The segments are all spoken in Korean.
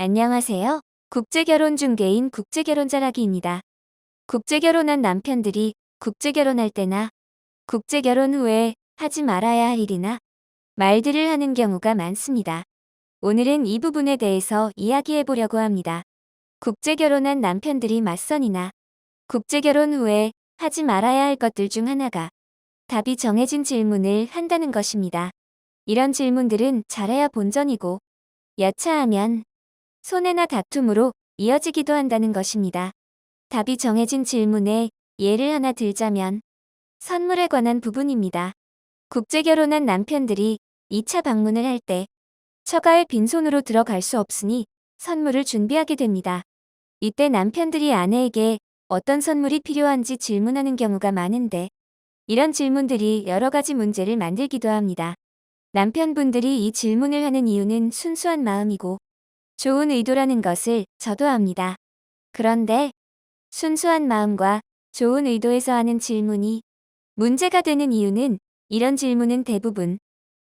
안녕하세요. 국제결혼 중개인 국제결혼자라기입니다. 국제결혼한 남편들이 국제결혼할 때나 국제결혼 후에 하지 말아야 할 일이나 말들을 하는 경우가 많습니다. 오늘은 이 부분에 대해서 이야기해 보려고 합니다. 국제결혼한 남편들이 맞선이나 국제결혼 후에 하지 말아야 할 것들 중 하나가 답이 정해진 질문을 한다는 것입니다. 이런 질문들은 잘해야 본전이고 여차하면 손해나 다툼으로 이어지기도 한다는 것입니다. 답이 정해진 질문에 예를 하나 들자면 선물에 관한 부분입니다. 국제결혼한 남편들이 2차 방문을 할 때 처가에 빈손으로 들어갈 수 없으니 선물을 준비하게 됩니다. 이때 남편들이 아내에게 어떤 선물이 필요한지 질문하는 경우가 많은데 이런 질문들이 여러 가지 문제를 만들기도 합니다. 남편분들이 이 질문을 하는 이유는 순수한 마음이고 좋은 의도라는 것을 저도 압니다. 그런데 순수한 마음과 좋은 의도에서 하는 질문이 문제가 되는 이유는 이런 질문은 대부분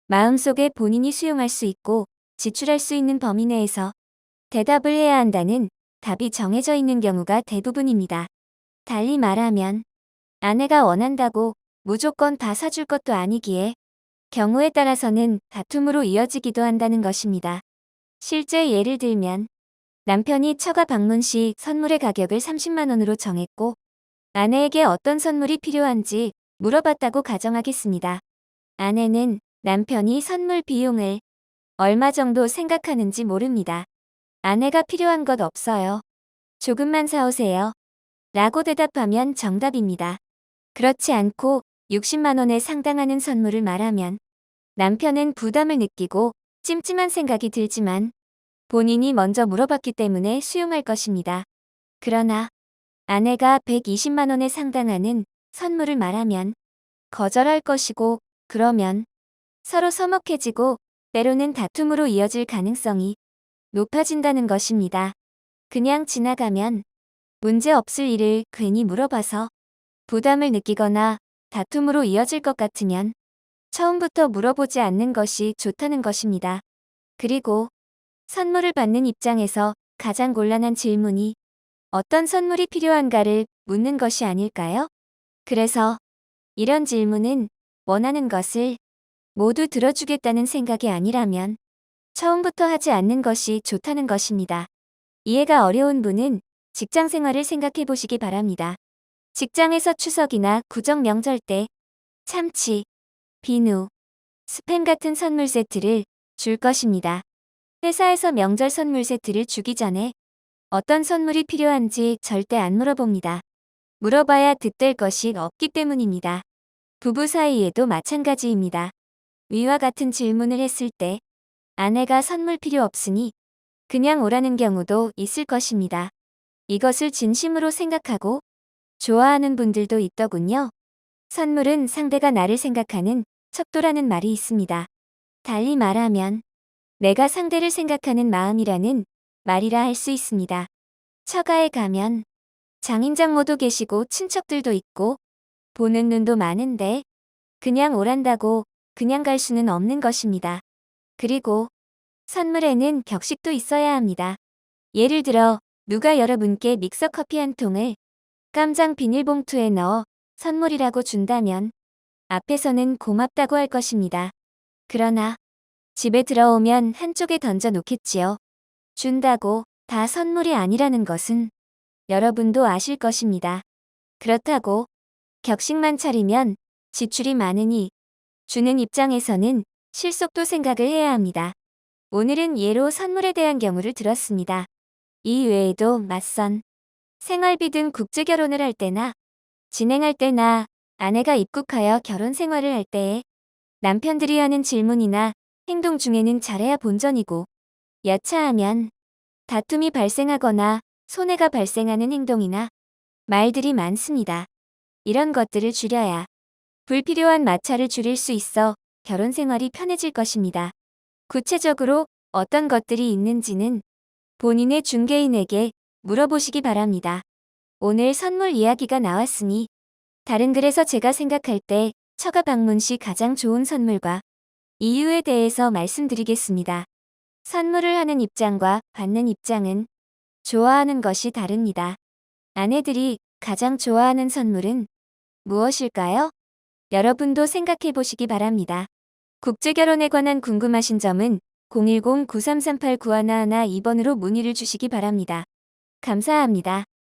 마음속에 본인이 수용할 수 있고 지출할 수 있는 범위 내에서 대답을 해야 한다는 답이 정해져 있는 경우가 대부분입니다. 달리 말하면 아내가 원한다고 무조건 다 사줄 것도 아니기에 경우에 따라서는 다툼으로 이어지기도 한다는 것입니다. 실제 예를 들면 남편이 처가 방문 시 선물의 가격을 30만 원으로 정했고 아내에게 어떤 선물이 필요한지 물어봤다고 가정하겠습니다. 아내는 남편이 선물 비용을 얼마 정도 생각하는지 모릅니다. 아내가 필요한 것 없어요. 조금만 사오세요. 라고 대답하면 정답입니다. 그렇지 않고 60만 원에 상당하는 선물을 말하면 남편은 부담을 느끼고 찜찜한 생각이 들지만 본인이 먼저 물어봤기 때문에 수용할 것입니다. 그러나 아내가 120만 원에 상당하는 선물을 말하면 거절할 것이고 그러면 서로 서먹해지고 때로는 다툼으로 이어질 가능성이 높아진다는 것입니다. 그냥 지나가면 문제 없을 일을 괜히 물어봐서 부담을 느끼거나 다툼으로 이어질 것 같으면 처음부터 물어보지 않는 것이 좋다는 것입니다. 그리고 선물을 받는 입장에서 가장 곤란한 질문이 어떤 선물이 필요한가를 묻는 것이 아닐까요? 그래서 이런 질문은 원하는 것을 모두 들어주겠다는 생각이 아니라면 처음부터 하지 않는 것이 좋다는 것입니다. 이해가 어려운 분은 직장 생활을 생각해 보시기 바랍니다. 직장에서 추석이나 구정 명절 때 참치, 비누, 스팸 같은 선물 세트를 줄 것입니다. 회사에서 명절 선물 세트를 주기 전에 어떤 선물이 필요한지 절대 안 물어봅니다. 물어봐야 득될 것이 없기 때문입니다. 부부 사이에도 마찬가지입니다. 위와 같은 질문을 했을 때 아내가 선물 필요 없으니 그냥 오라는 경우도 있을 것입니다. 이것을 진심으로 생각하고 좋아하는 분들도 있더군요. 선물은 상대가 나를 생각하는 척도라는 말이 있습니다. 달리 말하면 내가 상대를 생각하는 마음이라는 말이라 할 수 있습니다. 처가에 가면 장인장모도 계시고 친척들도 있고 보는 눈도 많은데 그냥 오란다고 그냥 갈 수는 없는 것입니다. 그리고 선물에는 격식도 있어야 합니다. 예를 들어 누가 여러분께 믹서 커피 한 통을 깜장 비닐봉투에 넣어 선물이라고 준다면 앞에서는 고맙다고 할 것입니다. 그러나 집에 들어오면 한쪽에 던져 놓겠지요. 준다고 다 선물이 아니라는 것은 여러분도 아실 것입니다. 그렇다고 격식만 차리면 지출이 많으니 주는 입장에서는 실속도 생각을 해야 합니다. 오늘은 예로 선물에 대한 경우를 들었습니다. 이 외에도 맞선, 생활비 등 국제결혼을 할 때나 진행할 때나 아내가 입국하여 결혼 생활을 할 때에 남편들이 하는 질문이나 행동 중에는 잘해야 본전이고 여차하면 다툼이 발생하거나 손해가 발생하는 행동이나 말들이 많습니다. 이런 것들을 줄여야 불필요한 마찰을 줄일 수 있어 결혼 생활이 편해질 것입니다. 구체적으로 어떤 것들이 있는지는 본인의 중개인에게 물어보시기 바랍니다. 오늘 선물 이야기가 나왔으니 다른 글에서 제가 생각할 때 처가 방문 시 가장 좋은 선물과 이유에 대해서 말씀드리겠습니다. 선물을 하는 입장과 받는 입장은 좋아하는 것이 다릅니다. 아내들이 가장 좋아하는 선물은 무엇일까요? 여러분도 생각해 보시기 바랍니다. 국제결혼에 관한 궁금하신 점은 010-9338-9111 2번으로 문의를 주시기 바랍니다. 감사합니다.